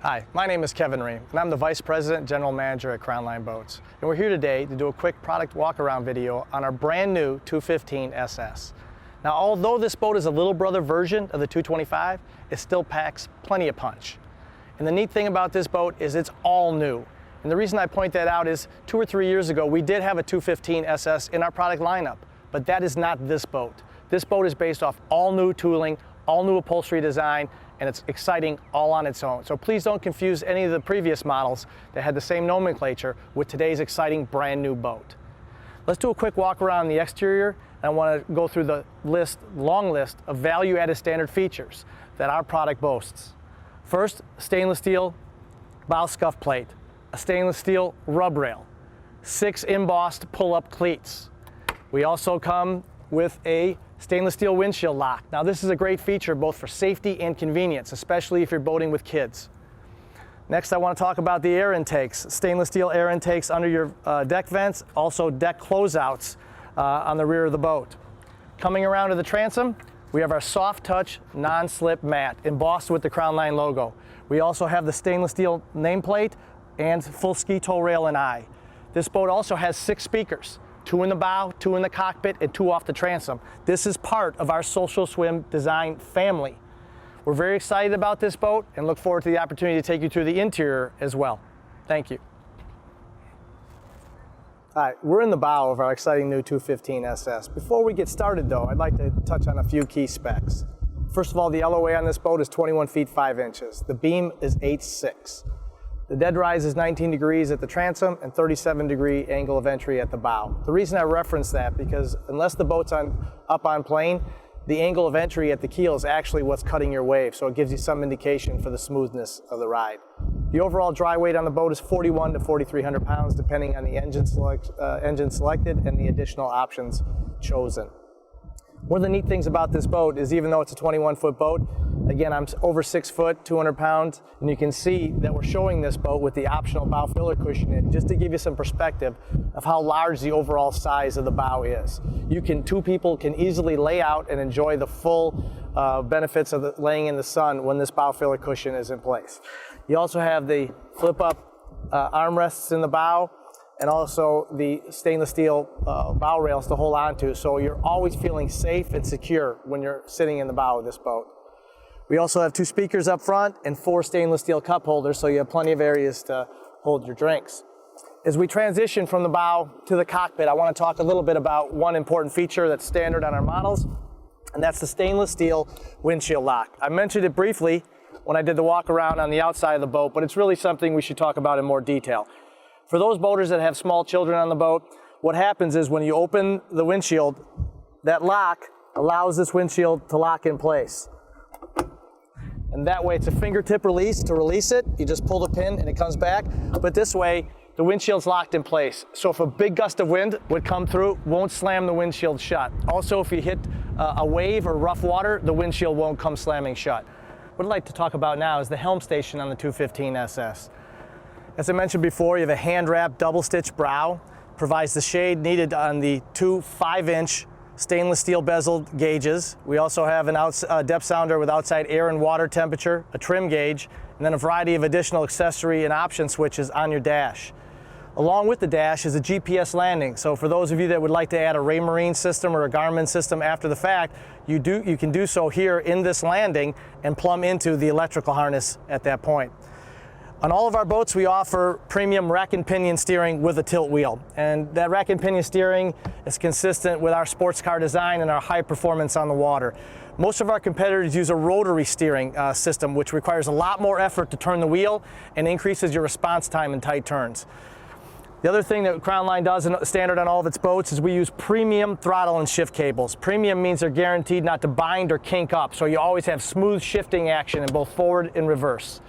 Hi, my name is Kevin Ream, and I'm the Vice President General Manager at Crownline Boats. And we're here today to do a quick product walk-around video on our brand new 215 SS. Now, although this boat is a little brother version of the 225, it still packs plenty of punch. And the neat thing about this boat is it's all new. And the reason I point that out is 2 or 3 years ago, we did have a 215 SS in our product lineup, but that is not this boat. This boat is based off all new tooling, all new upholstery design, and it's exciting all on its own. So please don't confuse any of the previous models that had the same nomenclature with today's exciting brand new boat. Let's do a quick walk around the exterior, and I want to go through the long list of value-added standard features that our product boasts. First, stainless steel bow scuff plate, a stainless steel rub rail, 6 embossed pull-up cleats. We also come with a stainless steel windshield lock. Now this is a great feature both for safety and convenience, especially if you're boating with kids. Next, I want to talk about the air intakes. Stainless steel air intakes under your deck vents, also deck closeouts on the rear of the boat. Coming around to the transom, we have our soft touch non-slip mat embossed with the Crownline logo. We also have the stainless steel nameplate and full ski tow rail and eye. This boat also has 6 speakers. 2 in the bow, 2 in the cockpit, and 2 off the transom. This is part of our Social Swim design family. We're very excited about this boat and look forward to the opportunity to take you through the interior as well. Thank you. All right, we're in the bow of our exciting new 215 SS. Before we get started though, I'd like to touch on a few key specs. First of all, the LOA on this boat is 21 feet 5 inches. The beam is 8'6". The dead rise is 19 degrees at the transom and 37-degree angle of entry at the bow. The reason I reference that because unless the boat's up on plane, the angle of entry at the keel is actually what's cutting your wave, so it gives you some indication for the smoothness of the ride. The overall dry weight on the boat is 41 to 4,300 pounds, depending on the engine selected and the additional options chosen. One of the neat things about this boat is even though it's a 21-foot boat, again, I'm over 6 foot, 200 pounds, and you can see that we're showing this boat with the optional bow filler cushion in, just to give you some perspective of how large the overall size of the bow is. 2 people can easily lay out and enjoy the full benefits of laying in the sun when this bow filler cushion is in place. You also have the flip-up armrests in the bow, and also the stainless steel bow rails to hold on to, so you're always feeling safe and secure when you're sitting in the bow of this boat. We also have 2 speakers up front and 4 stainless steel cup holders, so you have plenty of areas to hold your drinks. As we transition from the bow to the cockpit, I want to talk a little bit about one important feature that's standard on our models, and that's the stainless steel windshield lock. I mentioned it briefly when I did the walk around on the outside of the boat, but it's really something we should talk about in more detail. For those boaters that have small children on the boat, what happens is when you open the windshield, that lock allows this windshield to lock in place. And that way it's a fingertip release. To release it, you just pull the pin and it comes back. But this way, the windshield's locked in place. So if a big gust of wind would come through, won't slam the windshield shut. Also, if you hit a wave or rough water, the windshield won't come slamming shut. What I'd like to talk about now is the helm station on the 215 SS. As I mentioned before, you have a hand-wrapped double-stitch brow, provides the shade needed on the 2 5-inch stainless steel bezeled gauges. We also have a depth sounder with outside air and water temperature, a trim gauge, and then a variety of additional accessory and option switches on your dash. Along with the dash is a GPS landing, so for those of you that would like to add a Raymarine system or a Garmin system after the fact, you can do so here in this landing and plumb into the electrical harness at that point. On all of our boats, we offer premium rack and pinion steering with a tilt wheel. And that rack and pinion steering is consistent with our sports car design and our high performance on the water. Most of our competitors use a rotary steering system, which requires a lot more effort to turn the wheel and increases your response time in tight turns. The other thing that Crownline does, standard on all of its boats, is we use premium throttle and shift cables. Premium means they're guaranteed not to bind or kink up, so you always have smooth shifting action in both forward and reverse.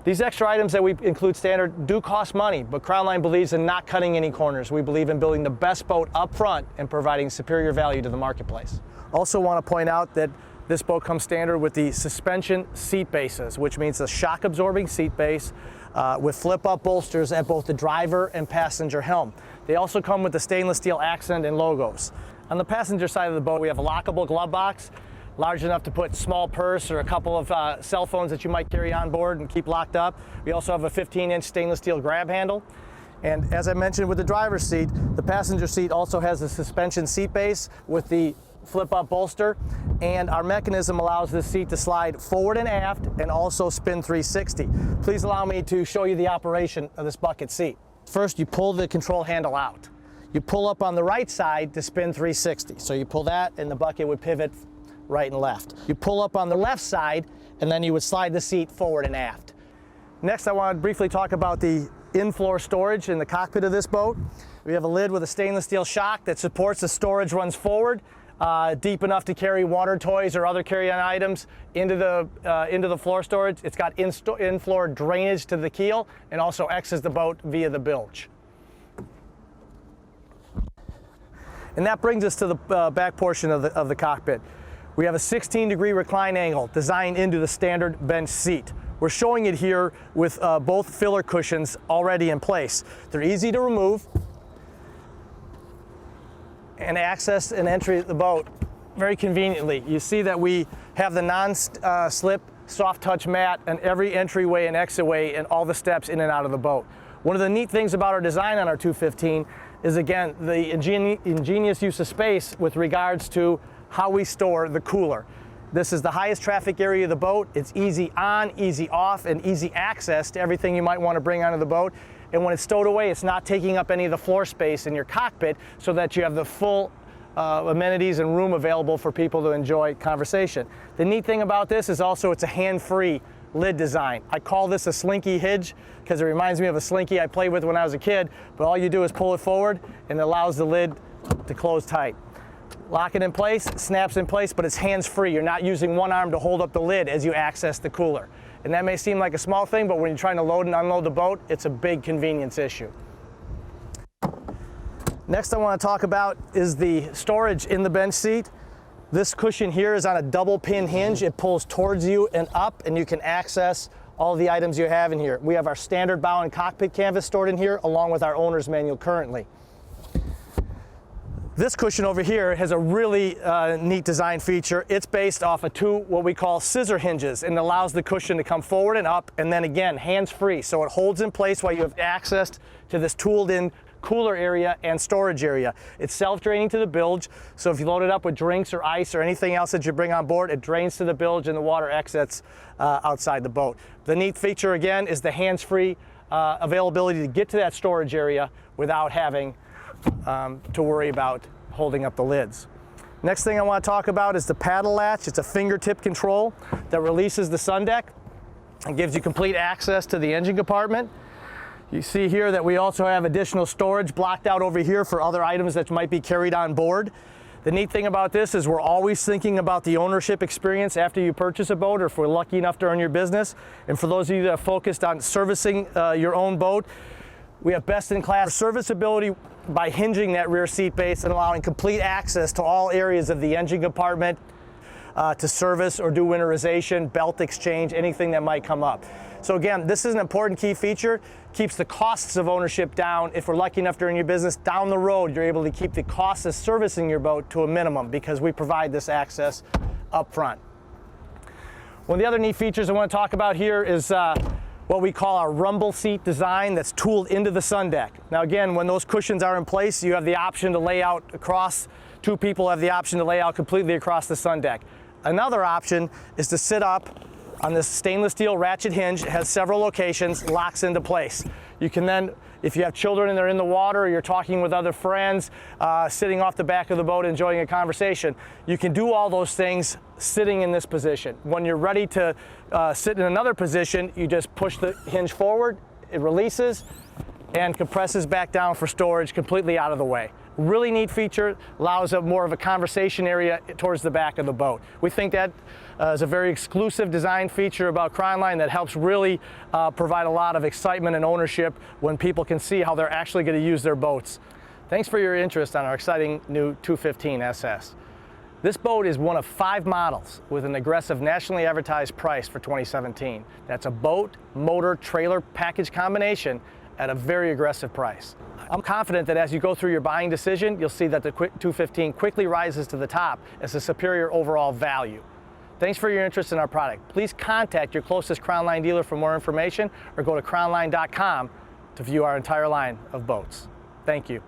These extra items that we include standard do cost money, but Crownline believes in not cutting any corners. We believe in building the best boat up front and providing superior value to the marketplace. Also want to point out that this boat comes standard with the suspension seat bases, which means the shock absorbing seat base with flip-up bolsters at both the driver and passenger helm. They also come with the stainless steel accent and logos. On the passenger side of the boat, we have a lockable glove box large enough to put small purse or a couple of cell phones that you might carry on board and keep locked up. We also have a 15-inch stainless steel grab handle. And as I mentioned with the driver's seat, the passenger seat also has a suspension seat base with the flip-up bolster, and our mechanism allows this seat to slide forward and aft and also spin 360. Please allow me to show you the operation of this bucket seat. First, you pull the control handle out. You pull up on the right side to spin 360. So you pull that and the bucket would pivot right and left. You pull up on the left side and then you would slide the seat forward and aft. Next, I want to briefly talk about the in-floor storage in the cockpit of this boat. We have a lid with a stainless steel shock that supports the storage, runs forward, deep enough to carry water, toys, or other carry-on items into the floor storage. It's got in-floor drainage to the keel and also exits the boat via the bilge. And that brings us to the back portion of the cockpit. We have a 16-degree recline angle designed into the standard bench seat. We're showing it here with both filler cushions already in place. They're easy to remove and access and entry of the boat very conveniently. You see that we have the non-slip soft touch mat and every entryway and exitway and all the steps in and out of the boat. One of the neat things about our design on our 215 is, again, the ingenious use of space with regards to how we store the cooler. This is the highest traffic area of the boat. It's easy on, easy off, and easy access to everything you might want to bring onto the boat. And when it's stowed away, it's not taking up any of the floor space in your cockpit, so that you have the full amenities and room available for people to enjoy conversation. The neat thing about this is also it's a hand-free lid design. I call this a slinky hinge because it reminds me of a slinky I played with when I was a kid, but all you do is pull it forward and it allows the lid to close tight. Lock it in place, it snaps in place, but it's hands-free. You're not using one arm to hold up the lid as you access the cooler. And that may seem like a small thing, but when you're trying to load and unload the boat, it's a big convenience issue. Next I want to talk about is the storage in the bench seat. This cushion here is on a double pin hinge. It pulls towards you and up, and you can access all the items you have in here. We have our standard bow and cockpit canvas stored in here, along with our owner's manual currently. This cushion over here has a really neat design feature. It's based off of two what we call scissor hinges, and allows the cushion to come forward and up, and then again hands-free, so it holds in place while you have access to this tooled-in cooler area and storage area. It's self-draining to the bilge, so if you load it up with drinks or ice or anything else that you bring on board, it drains to the bilge and the water exits outside the boat. The neat feature again is the hands-free availability to get to that storage area without having to worry about holding up the lids. Next thing I want to talk about is the paddle latch. It's a fingertip control that releases the sun deck and gives you complete access to the engine compartment. You see here that we also have additional storage blocked out over here for other items that might be carried on board. The neat thing about this is we're always thinking about the ownership experience after you purchase a boat, or if we're lucky enough to earn your business. And for those of you that are focused on servicing your own boat, we have best-in-class serviceability by hinging that rear seat base and allowing complete access to all areas of the engine compartment to service or do winterization, belt exchange, anything that might come up. So again, this is an important key feature, keeps the costs of ownership down. If we're lucky enough to earn your business, down the road, you're able to keep the cost of servicing your boat to a minimum because we provide this access up front. One of the other neat features I want to talk about here is what we call our rumble seat design that's tooled into the sun deck. Now again, when those cushions are in place, you have the option to lay out across, two people have the option to lay out completely across the sun deck. Another option is to sit up on this stainless steel ratchet hinge. It has several locations, locks into place. You can then, if you have children and they're in the water, or you're talking with other friends, sitting off the back of the boat enjoying a conversation, you can do all those things sitting in this position. When you're ready to sit in another position, you just push the hinge forward, it releases, and compresses back down for storage completely out of the way. Really neat feature, allows more of a conversation area towards the back of the boat. We think that is a very exclusive design feature about Crownline that helps really provide a lot of excitement and ownership when people can see how they're actually going to use their boats. Thanks for your interest on our exciting new 215 SS. This boat is one of 5 models with an aggressive nationally advertised price for 2017. That's a boat, motor, trailer package combination at a very aggressive price. I'm confident that as you go through your buying decision, you'll see that the 215 quickly rises to the top as a superior overall value. Thanks for your interest in our product. Please contact your closest Crownline dealer for more information or go to crownline.com to view our entire line of boats. Thank you.